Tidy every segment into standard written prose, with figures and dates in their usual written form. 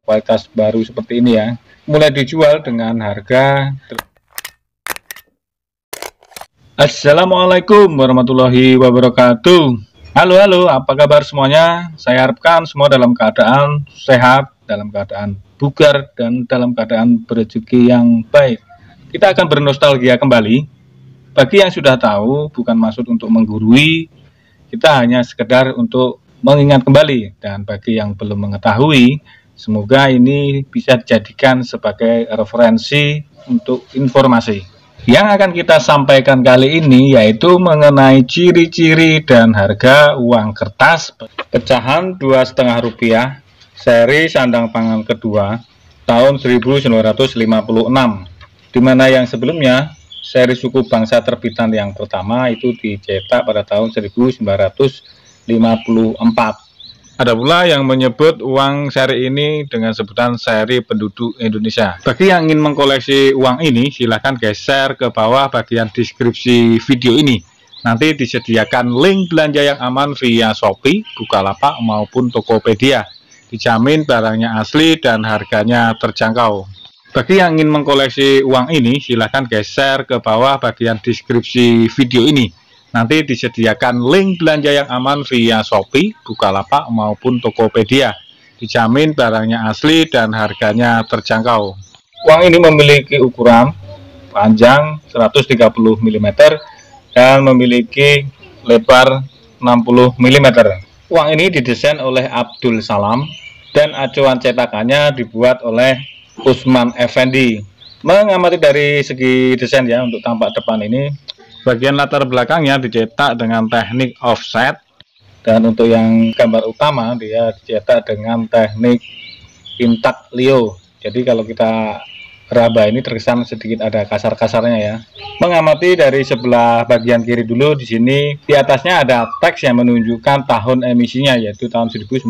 kualitas baru seperti ini ya. Mulai dijual dengan harga. Assalamualaikum warahmatullahi wabarakatuh. Halo, apa kabar semuanya? Saya harapkan semua dalam keadaan sehat, dalam keadaan bugar, dan dalam keadaan berrezeki yang baik. Kita akan bernostalgia kembali. Bagi yang sudah tahu, bukan maksud untuk menggurui, kita hanya sekedar untuk mengingat kembali. Dan bagi yang belum mengetahui, semoga ini bisa dijadikan sebagai referensi untuk informasi. Yang akan kita sampaikan kali ini yaitu mengenai ciri-ciri dan harga uang kertas pecahan Rp2,5 seri sandang pangan kedua tahun 1956, di mana yang sebelumnya seri suku bangsa terbitan yang pertama itu dicetak pada tahun 1954. Ada pula yang menyebut uang seri ini dengan sebutan seri penduduk Indonesia. Bagi yang ingin mengkoleksi uang ini, silahkan geser ke bawah bagian deskripsi video ini. Nanti disediakan link belanja yang aman via Shopee, Bukalapak maupun Tokopedia. Dijamin barangnya asli dan harganya terjangkau. Bagi yang ingin mengkoleksi uang ini, silahkan geser ke bawah bagian deskripsi video ini. Nanti disediakan link belanja yang aman via Shopee, Bukalapak maupun Tokopedia. Dijamin barangnya asli dan harganya terjangkau. Uang ini memiliki ukuran panjang 130 mm dan memiliki lebar 60 mm. Uang ini didesain oleh Abdul Salam dan acuan cetakannya dibuat oleh Usman Effendi. Mengamati dari segi desain ya, untuk tampak depan ini, bagian latar belakangnya dicetak dengan teknik offset, dan untuk yang gambar utama dia dicetak dengan teknik intaglio. Jadi kalau kita raba ini terkesan sedikit ada kasar-kasarnya ya. Mengamati dari sebelah bagian kiri dulu, di sini di atasnya ada teks yang menunjukkan tahun emisinya yaitu tahun 1956,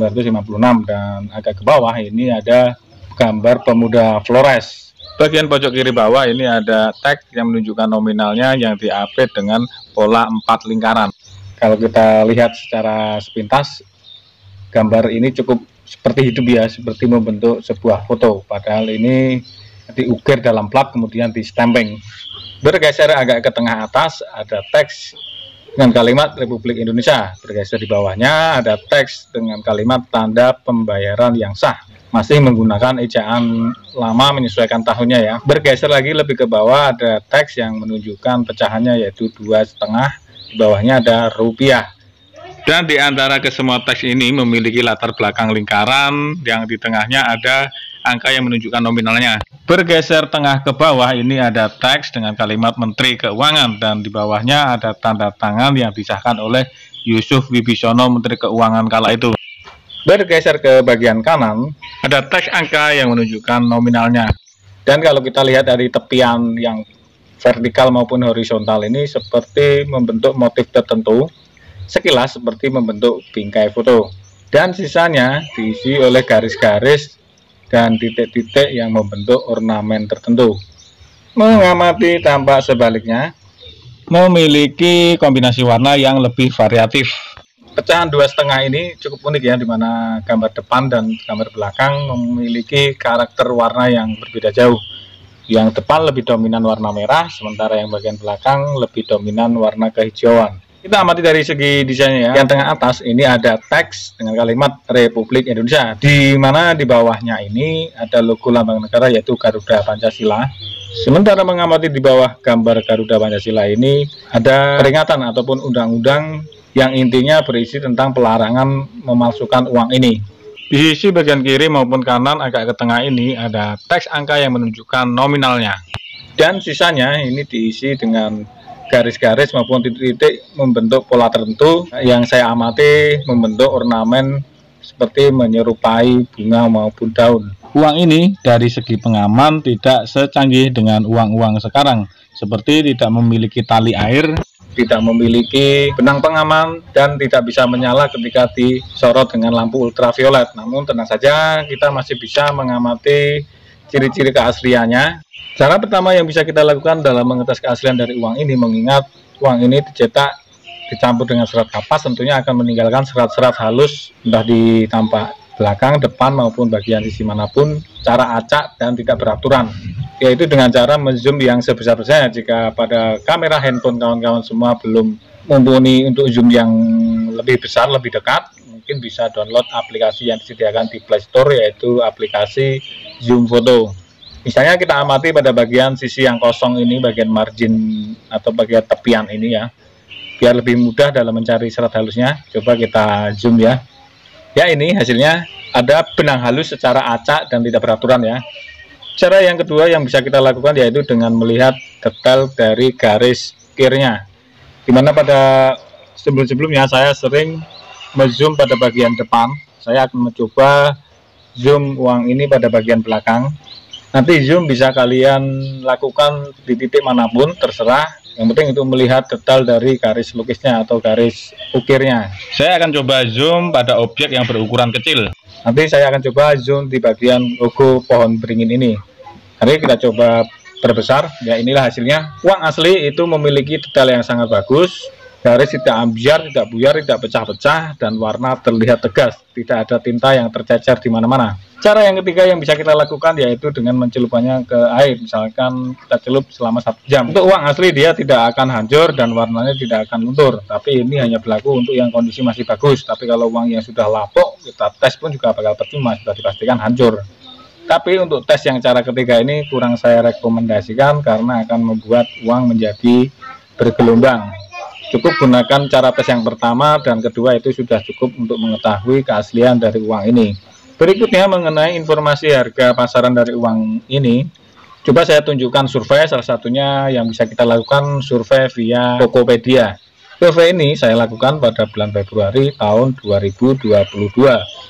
dan agak ke bawah ini ada gambar pemuda Flores. Bagian pojok kiri bawah ini ada teks yang menunjukkan nominalnya yang diupdate dengan pola 4 lingkaran. Kalau kita lihat secara sepintas, gambar ini cukup seperti hidup ya, seperti membentuk sebuah foto. Padahal ini diukir dalam plat kemudian distempeng. Bergeser agak ke tengah atas ada teks dengan kalimat Republik Indonesia. Bergeser di bawahnya ada teks dengan kalimat tanda pembayaran yang sah. Masih menggunakan ejaan lama menyesuaikan tahunnya ya. Bergeser lagi lebih ke bawah ada teks yang menunjukkan pecahannya yaitu 2,5. Di bawahnya ada rupiah. Dan di antara kesemua teks ini memiliki latar belakang lingkaran yang di tengahnya ada angka yang menunjukkan nominalnya. Bergeser tengah ke bawah ini ada teks dengan kalimat Menteri Keuangan, dan di bawahnya ada tanda tangan yang disahkan oleh Yusuf Wibisono, Menteri Keuangan kala itu. Bergeser ke bagian kanan ada teks angka yang menunjukkan nominalnya. Dan kalau kita lihat dari tepian yang vertikal maupun horizontal ini seperti membentuk motif tertentu, sekilas seperti membentuk bingkai foto. Dan sisanya diisi oleh garis-garis dan titik-titik yang membentuk ornamen tertentu. Mengamati tampak sebaliknya, memiliki kombinasi warna yang lebih variatif. Pecahan 2,5 ini cukup unik ya, dimana gambar depan dan gambar belakang memiliki karakter warna yang berbeda jauh. Yang depan lebih dominan warna merah, sementara yang bagian belakang lebih dominan warna kehijauan. Kita amati dari segi desainnya ya. Yang tengah atas ini ada teks dengan kalimat Republik Indonesia, di mana di bawahnya ini ada logo lambang negara yaitu Garuda Pancasila. Sementara mengamati di bawah gambar Garuda Pancasila ini ada peringatan ataupun undang-undang yang intinya berisi tentang pelarangan memalsukan uang ini. Di sisi bagian kiri maupun kanan agak ke tengah ini ada teks angka yang menunjukkan nominalnya. Dan sisanya ini diisi dengan garis-garis maupun titik-titik membentuk pola tertentu yang saya amati membentuk ornamen seperti menyerupai bunga maupun daun. Uang ini dari segi pengaman tidak secanggih dengan uang-uang sekarang, seperti tidak memiliki tali air, tidak memiliki benang pengaman, dan tidak bisa menyala ketika disorot dengan lampu ultraviolet. Namun tenang saja, kita masih bisa mengamati ciri-ciri keasliannya. Cara pertama yang bisa kita lakukan dalam mengetes keaslian dari uang ini, mengingat uang ini dicetak dicampur dengan serat kapas, tentunya akan meninggalkan serat-serat halus, entah di tampak belakang, depan maupun bagian sisi manapun, cara acak dan tidak beraturan, yaitu dengan cara menzoom yang sebesar-besarnya. Jika pada kamera handphone kawan-kawan semua belum mumpuni untuk zoom yang lebih besar, lebih dekat, mungkin bisa download aplikasi yang disediakan di Play Store, yaitu aplikasi Zoom Photo. Misalnya kita amati pada bagian sisi yang kosong ini, bagian margin atau bagian tepian ini ya, biar lebih mudah dalam mencari serat halusnya. Coba kita zoom ya. Ya, ini hasilnya ada benang halus secara acak dan tidak beraturan ya. Cara yang kedua yang bisa kita lakukan yaitu dengan melihat detail dari garis ukirnya, dimana pada sebelum-sebelumnya saya sering menzoom pada bagian depan. Saya akan mencoba zoom uang ini pada bagian belakang. Nanti zoom bisa kalian lakukan di titik manapun, terserah. Yang penting itu melihat detail dari garis lukisnya atau garis ukirnya. Saya akan coba zoom pada objek yang berukuran kecil. Nanti saya akan coba zoom di bagian logo pohon beringin ini. Nanti kita coba perbesar. Ya, inilah hasilnya. Uang asli itu memiliki detail yang sangat bagus. Garis tidak ambiar, tidak buyar, tidak pecah-pecah, dan warna terlihat tegas. Tidak ada tinta yang tercecer di mana-mana. Cara yang ketiga yang bisa kita lakukan yaitu dengan mencelupkannya ke air. Misalkan kita celup selama 1 jam. Untuk uang asli dia tidak akan hancur dan warnanya tidak akan luntur. Tapi ini hanya berlaku untuk yang kondisi masih bagus. Tapi kalau uang yang sudah lapuk, kita tes pun juga bakal percuma, sudah dipastikan hancur. Tapi untuk tes yang cara ketiga ini kurang saya rekomendasikan karena akan membuat uang menjadi bergelombang. Cukup gunakan cara tes yang pertama dan kedua, itu sudah cukup untuk mengetahui keaslian dari uang ini. Berikutnya mengenai informasi harga pasaran dari uang ini, coba saya tunjukkan survei. Salah satunya yang bisa kita lakukan survei via Tokopedia. Survei ini saya lakukan pada bulan Februari tahun 2022.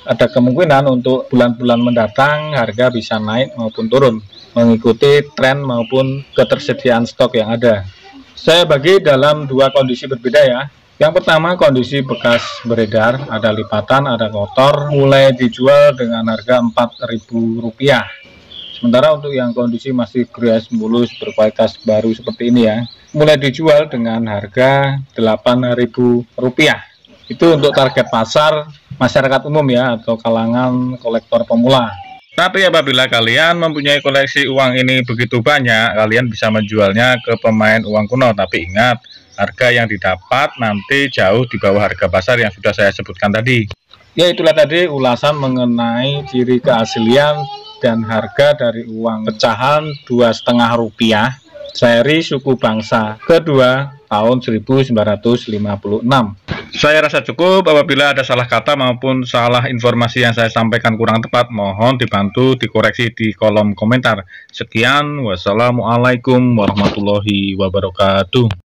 Ada kemungkinan untuk bulan-bulan mendatang harga bisa naik maupun turun, mengikuti tren maupun ketersediaan stok yang ada. Saya bagi dalam 2 kondisi berbeda ya. Yang pertama, kondisi bekas beredar, ada lipatan, ada kotor, mulai dijual dengan harga Rp4.000. Sementara untuk yang kondisi masih fresh, mulus, berkualitas baru seperti ini ya, mulai dijual dengan harga Rp8.000. Itu untuk target pasar masyarakat umum ya, atau kalangan kolektor pemula. Tapi apabila kalian mempunyai koleksi uang ini begitu banyak, kalian bisa menjualnya ke pemain uang kuno. Tapi ingat, harga yang didapat nanti jauh di bawah harga pasar yang sudah saya sebutkan tadi. Ya, itulah tadi ulasan mengenai ciri keaslian dan harga dari uang pecahan Rp2,5 seri suku bangsa kedua tahun 1956. Saya rasa cukup. Apabila ada salah kata maupun salah informasi yang saya sampaikan kurang tepat, mohon dibantu dikoreksi di kolom komentar. Sekian, wassalamualaikum warahmatullahi wabarakatuh.